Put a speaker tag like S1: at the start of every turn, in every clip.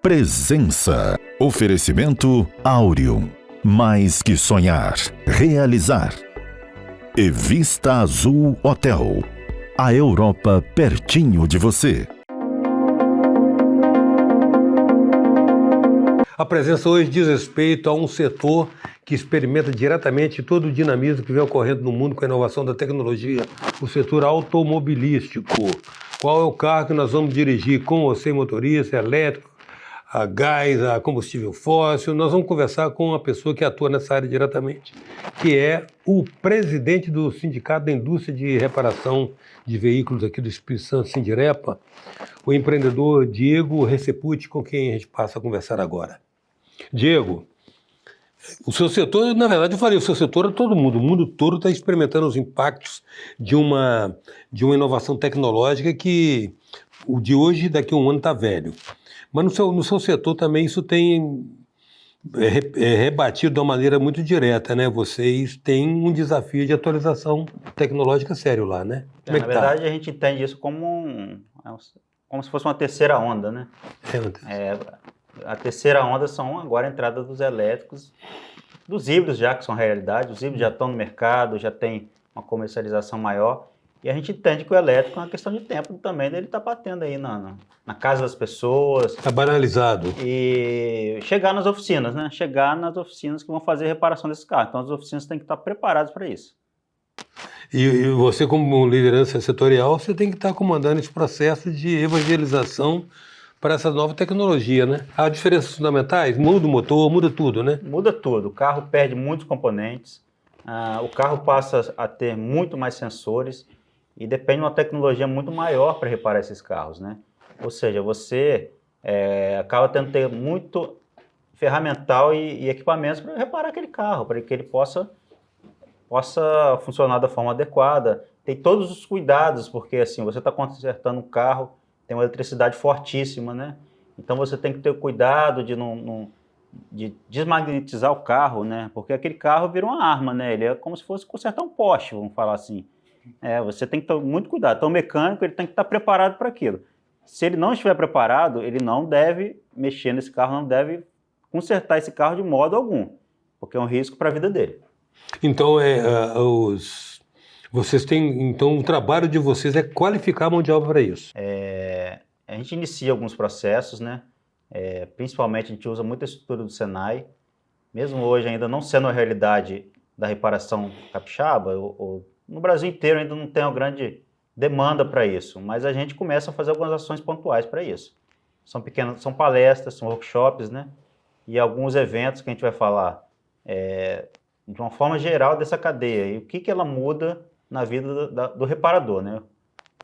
S1: Presença. Oferecimento Áureo. Mais que sonhar, realizar. E Vista Azul Hotel. A Europa pertinho de você.
S2: A presença hoje diz respeito a um setor que experimenta diretamente todo o dinamismo que vem ocorrendo no mundo com a inovação da tecnologia, o setor automobilístico. Qual é o carro que nós vamos dirigir com ou sem motorista, elétrico, a gás, a combustível fóssil? Nós vamos conversar com uma pessoa que atua nessa área diretamente, que é o presidente do Sindicato da Indústria de Reparação de Veículos aqui do Espírito Santo, Sindirepa, o empreendedor Diego Recepucci, com quem a gente passa a conversar agora. Diego, o seu setor, na verdade eu falei, o seu setor é todo mundo, o mundo todo está experimentando os impactos de uma inovação tecnológica que o de hoje, daqui a um ano, está velho. Mas no seu setor também isso tem rebatido de uma maneira muito direta, né? Vocês têm um desafio de atualização tecnológica sério lá, né?
S3: Na verdade, a gente entende isso como se fosse uma terceira onda, né? A terceira onda são agora a entrada dos elétricos, dos híbridos já, que são realidade. Os híbridos já estão no mercado, já tem uma comercialização maior. E a gente entende que o elétrico é uma questão de tempo também, dele estar batendo aí na casa das pessoas. Está
S2: banalizado.
S3: E chegar nas oficinas, né? Chegar nas oficinas que vão fazer a reparação desse carro. Então as oficinas têm que estar preparadas para isso.
S2: E você, como liderança setorial, você tem que estar comandando esse processo de evangelização para essa nova tecnologia, né? Há diferenças fundamentais? Muda o motor, muda tudo, né?
S3: Muda tudo. O carro perde muitos componentes, o carro passa a ter muito mais sensores e depende de uma tecnologia muito maior para reparar esses carros, né? Ou seja, você acaba tendo que ter muito ferramental e equipamentos para reparar aquele carro, para que ele possa funcionar da forma adequada. Tem todos os cuidados, porque assim, você está consertando um carro, tem uma eletricidade fortíssima, né? Então você tem que ter cuidado de desmagnetizar o carro, né? Porque aquele carro vira uma arma, né? Ele é como se fosse consertar um poste, vamos falar assim. Você tem que ter muito cuidado. Então o mecânico ele tem que estar preparado para aquilo. Se ele não estiver preparado, ele não deve mexer nesse carro, não deve consertar esse carro de modo algum, porque é um risco para a vida dele.
S2: Então, vocês têm, então, o trabalho de vocês é qualificar a mão de obra para isso?
S3: A gente inicia alguns processos, né? Principalmente a gente usa muita estrutura do Senai, mesmo hoje ainda não sendo a realidade da reparação capixaba, ou no Brasil inteiro ainda não tem uma grande demanda para isso, mas a gente começa a fazer algumas ações pontuais para isso. São palestras, são workshops, né? E alguns eventos que a gente vai falar de uma forma geral dessa cadeia e o que ela muda na vida do reparador, né?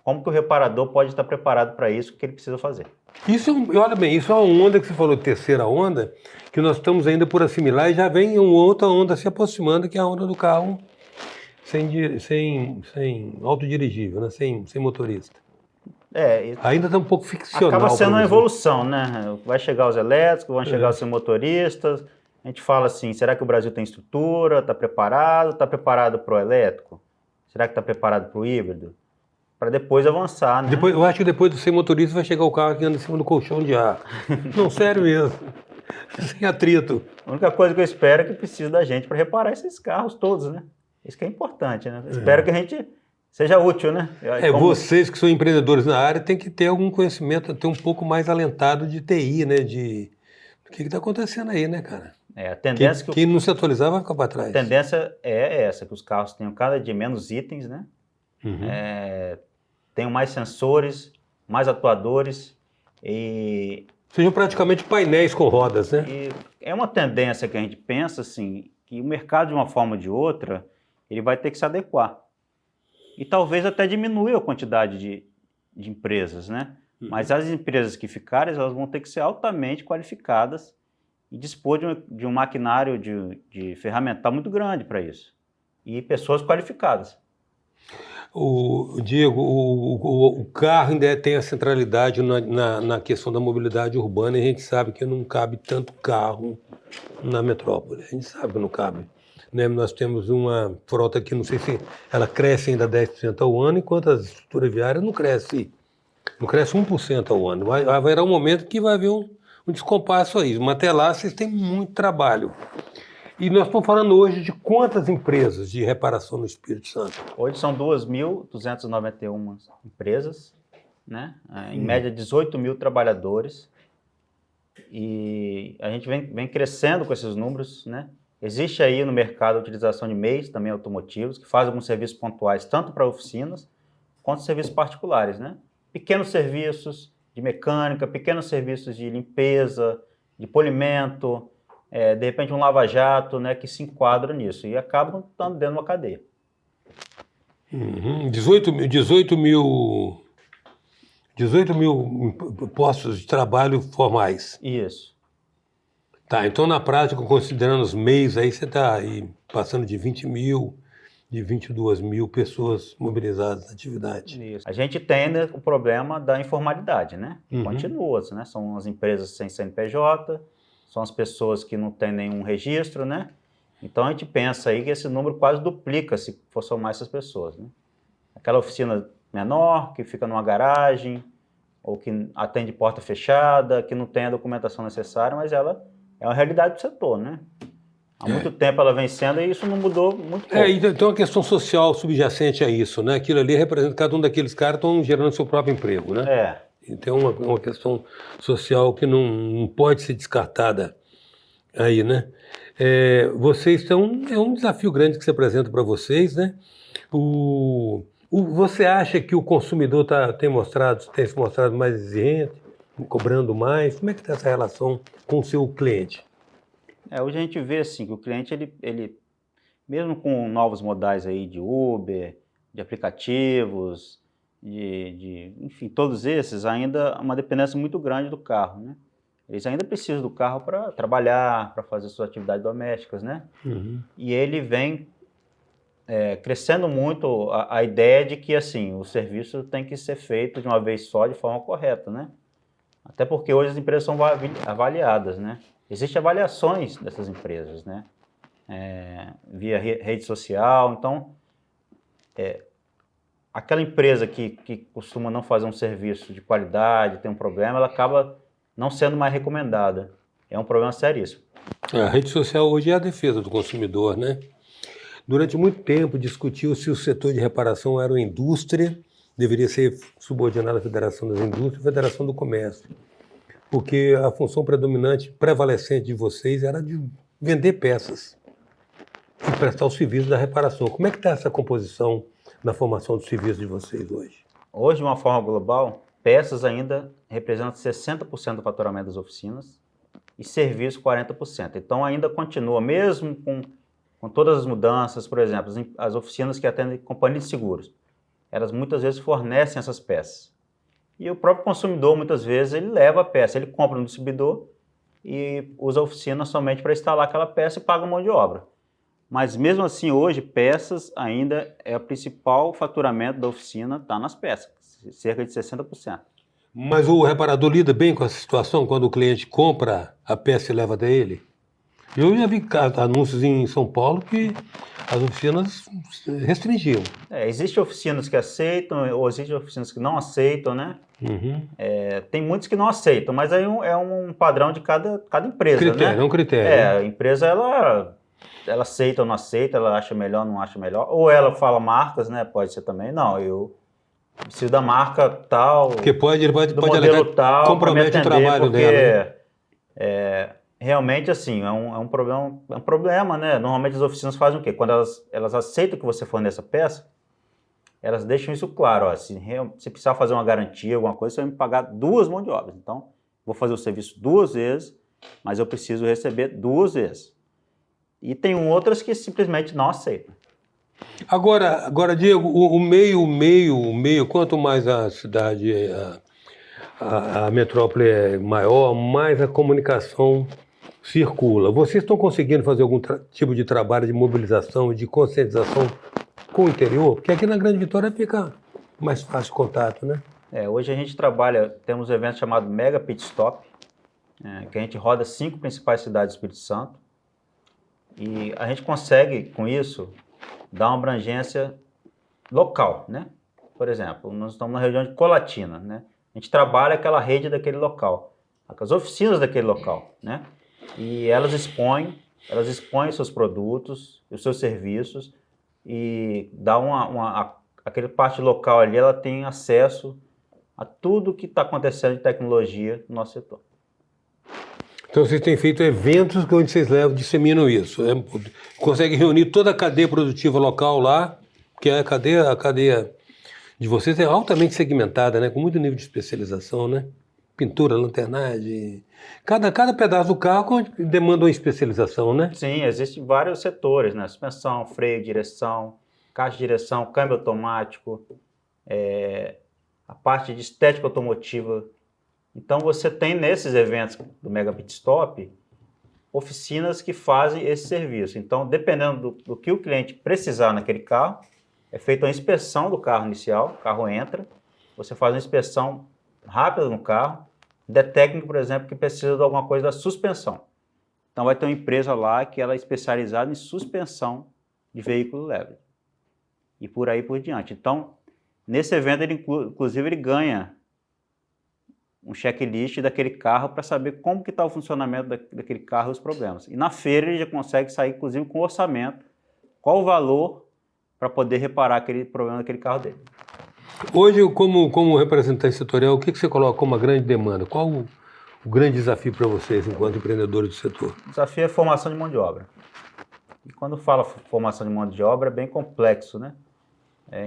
S3: Como que o reparador pode estar preparado para isso, o que ele precisa fazer.
S2: Olha bem, isso é uma onda que você falou, terceira onda, que nós estamos ainda por assimilar e já vem uma outra onda se aproximando, que é a onda do carro sem autodirigível, né? Sem motorista. Ainda está um pouco ficcional.
S3: Acaba sendo uma evolução, né? Vai chegar os elétricos, vão chegar os sem motoristas. A gente fala assim, será que o Brasil tem estrutura, está preparado? Está preparado para o elétrico? Será que está preparado para o híbrido? Para depois avançar, né?
S2: Eu acho que depois do sem motorista vai chegar o carro que anda em cima do colchão de ar. Não, sério mesmo. Sem atrito.
S3: A única coisa que eu espero é que precise da gente para reparar esses carros todos, né? Isso que é importante, né? Espero que a gente seja útil, né?
S2: Vocês que são empreendedores na área têm que ter algum conhecimento, ter um pouco mais alentado de TI, né? O que está acontecendo aí, né, cara?
S3: A tendência
S2: quem não se atualizar vai ficar para trás.
S3: A tendência é essa, que os carros tenham cada dia menos itens, né?
S2: Uhum.
S3: Tenham mais sensores, mais atuadores e...
S2: Sejam praticamente painéis com rodas, né?
S3: E é uma tendência que a gente pensa, assim, que o mercado, de uma forma ou de outra, ele vai ter que se adequar. E talvez até diminuir a quantidade de empresas, né? Uhum. Mas as empresas que ficarem, elas vão ter que ser altamente qualificadas e dispor de um maquinário de ferramental muito grande para isso. E pessoas qualificadas.
S2: Diego, o carro ainda tem a centralidade na questão da mobilidade urbana e a gente sabe que não cabe tanto carro na metrópole. A gente sabe que não cabe. Né? Nós temos uma frota que não sei se ela cresce ainda 10% ao ano, enquanto a estrutura viária não cresce 1% ao ano. Vai haverá um momento que vai haver um um descompasso aí. Mas até lá vocês têm muito trabalho. E nós estamos falando hoje de quantas empresas de reparação no Espírito Santo?
S3: Hoje são 2.291 empresas, né? Em média 18 mil trabalhadores. E a gente vem crescendo com esses números, né? Existe aí no mercado a utilização de meios também automotivos, que fazem alguns serviços pontuais, tanto para oficinas, quanto serviços particulares, né? Pequenos serviços de mecânica, pequenos serviços de limpeza, de polimento, de repente um lava-jato, né, que se enquadra nisso e acabam estando dentro de uma cadeia.
S2: 18 mil postos de trabalho formais.
S3: Isso.
S2: Tá, então na prática, considerando os MEIs, aí você está aí passando de 20 mil, de 22 mil pessoas mobilizadas na atividade.
S3: Isso. A gente tem, né, o problema da informalidade, né? Continua, né? São as empresas sem CNPJ, são as pessoas que não têm nenhum registro, né? Então a gente pensa aí que esse número quase duplica se for somar essas pessoas, né? Aquela oficina menor, que fica numa garagem, ou que atende porta fechada, que não tem a documentação necessária, mas ela é uma realidade do setor, né? Há muito tempo ela vem sendo e isso não mudou muito pouco.
S2: Então tem uma questão social subjacente a isso, né? Aquilo ali representa, cada um daqueles caras estão gerando seu próprio emprego, né? Então uma questão social que não pode ser descartada aí, né? Vocês estão... É um desafio grande que se apresenta para vocês, né? Você acha que o consumidor tem se mostrado mais exigente, cobrando mais? Como é que está essa relação com o seu cliente?
S3: Hoje a gente vê assim, que o cliente, ele mesmo com novos modais aí de Uber, de aplicativos, enfim, todos esses, ainda uma dependência muito grande do carro, né? Eles ainda precisam do carro para trabalhar, para fazer suas atividades domésticas, né? E ele vem crescendo muito a ideia de que, assim, o serviço tem que ser feito de uma vez só, de forma correta, né? Até porque hoje as empresas são avaliadas, né? Existem avaliações dessas empresas, né? Via rede social, então... aquela empresa que costuma não fazer um serviço de qualidade, tem um problema, ela acaba não sendo mais recomendada. É um problema seríssimo.
S2: A rede social hoje é a defesa do consumidor, né? Durante muito tempo discutiu se o setor de reparação era uma indústria, deveria ser subordinado à Federação das Indústrias e Federação do Comércio. Porque a função prevalecente de vocês era de vender peças e prestar o serviço da reparação. Como é que está essa composição na formação do serviço de vocês hoje?
S3: Hoje, de uma forma global, peças ainda representam 60% do faturamento das oficinas e serviços 40%. Então ainda continua, mesmo com todas as mudanças, por exemplo, as oficinas que atendem companhias de seguros, elas muitas vezes fornecem essas peças. E o próprio consumidor, muitas vezes, ele leva a peça, ele compra no distribuidor e usa a oficina somente para instalar aquela peça e paga mão de obra. Mas mesmo assim, hoje, peças ainda é o principal faturamento da oficina, está nas peças, cerca de 60%.
S2: Mas o reparador lida bem com essa situação quando o cliente compra a peça e leva até ele? Eu já vi anúncios em São Paulo que as oficinas restringiam.
S3: Existem oficinas que aceitam, ou existem oficinas que não aceitam, né? Tem muitos que não aceitam, mas aí é um padrão de cada empresa,
S2: critério,
S3: né?
S2: É um critério.
S3: A empresa, ela aceita ou não aceita, ela acha melhor ou não acha melhor. Ou ela fala marcas, né? Pode ser também. Não, eu preciso da marca tal,
S2: porque ele pode
S3: modelo
S2: alegar,
S3: tal,
S2: compromete o trabalho dela.
S3: Realmente, assim, é um problema, né? Normalmente as oficinas fazem o quê? Quando elas aceitam que você forneça peça, elas deixam isso claro. Ó, se precisar fazer uma garantia, alguma coisa, você vai me pagar 2 mãos de obra. Então, vou fazer o serviço 2 vezes, mas eu preciso receber 2 vezes. E tem outras que simplesmente não aceitam.
S2: Agora, Diego, o meio, quanto mais a cidade, a metrópole é maior, mais a comunicação circula. Vocês estão conseguindo fazer algum tipo de trabalho de mobilização, de conscientização com o interior? Porque aqui na Grande Vitória fica mais fácil o contato, né?
S3: Hoje a gente temos um evento chamado Mega Pit Stop, que a gente roda 5 principais cidades do Espírito Santo, e a gente consegue, com isso, dar uma abrangência local, né? Por exemplo, nós estamos na região de Colatina, né? A gente trabalha aquela rede daquele local. as oficinas daquele local, né? E elas expõem seus produtos, os seus serviços e dá aquele parte local ali, ela tem acesso a tudo que está acontecendo de tecnologia no nosso setor.
S2: Então vocês têm feito eventos onde vocês disseminam isso, né? Conseguem reunir toda a cadeia produtiva local lá, que é a cadeia de vocês é altamente segmentada, né? Com muito nível de especialização, né? Pintura, lanternagem, cada pedaço do carro demanda uma especialização, né?
S3: Sim, existem vários setores, né? Suspensão, freio, direção, caixa de direção, câmbio automático, a parte de estética automotiva. Então você tem nesses eventos do Mega Pit Stop oficinas que fazem esse serviço. Então, dependendo do que o cliente precisar naquele carro, é feita uma inspeção do carro inicial, o carro entra, você faz uma inspeção rápida no carro, detecta, por exemplo, que precisa de alguma coisa da suspensão. Então vai ter uma empresa lá que ela é especializada em suspensão de veículo leve. E por aí por diante. Então, nesse evento, inclusive, ele ganha um checklist daquele carro para saber como que está o funcionamento daquele carro e os problemas. E na feira ele já consegue sair, inclusive, com orçamento, qual o valor para poder reparar aquele problema daquele carro dele.
S2: Hoje, como representante setorial, o que você coloca como uma grande demanda? Qual o grande desafio para vocês, enquanto empreendedores do setor?
S3: O desafio é a formação de mão de obra. E quando fala formação de mão de obra, é bem complexo, né?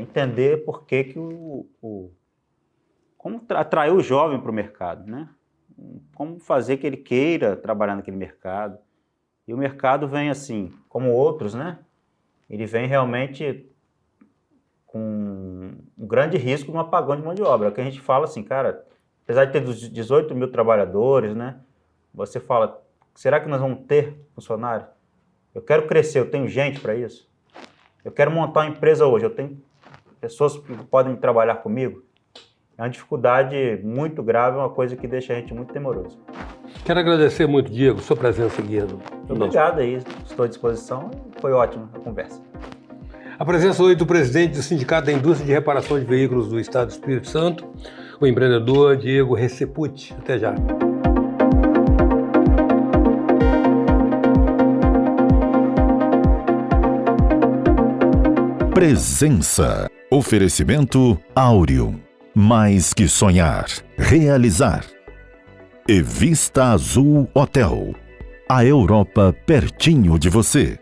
S3: Entender por que como atrair o jovem para o mercado, né? Como fazer que ele queira trabalhar naquele mercado. E o mercado vem assim, como outros, né? Ele vem realmente com um grande risco de um apagão de mão de obra. É o que a gente fala assim, cara, apesar de ter 18 mil trabalhadores, né? Você fala, será que nós vamos ter funcionário? Eu quero crescer, eu tenho gente para isso. Eu quero montar uma empresa hoje, eu tenho pessoas que podem trabalhar comigo. É uma dificuldade muito grave, uma coisa que deixa a gente muito temoroso.
S2: Quero agradecer muito, Diego, sua presença aqui.
S3: Obrigado aí, estou à disposição. Foi ótima a conversa.
S2: A presença hoje do presidente do Sindicato da Indústria de Reparação de Veículos do Estado do Espírito Santo, o empreendedor Diego Recepucci. Até já.
S1: Presença. Oferecimento Áureo. Mais que sonhar, realizar. E Vista Azul Hotel. A Europa pertinho de você.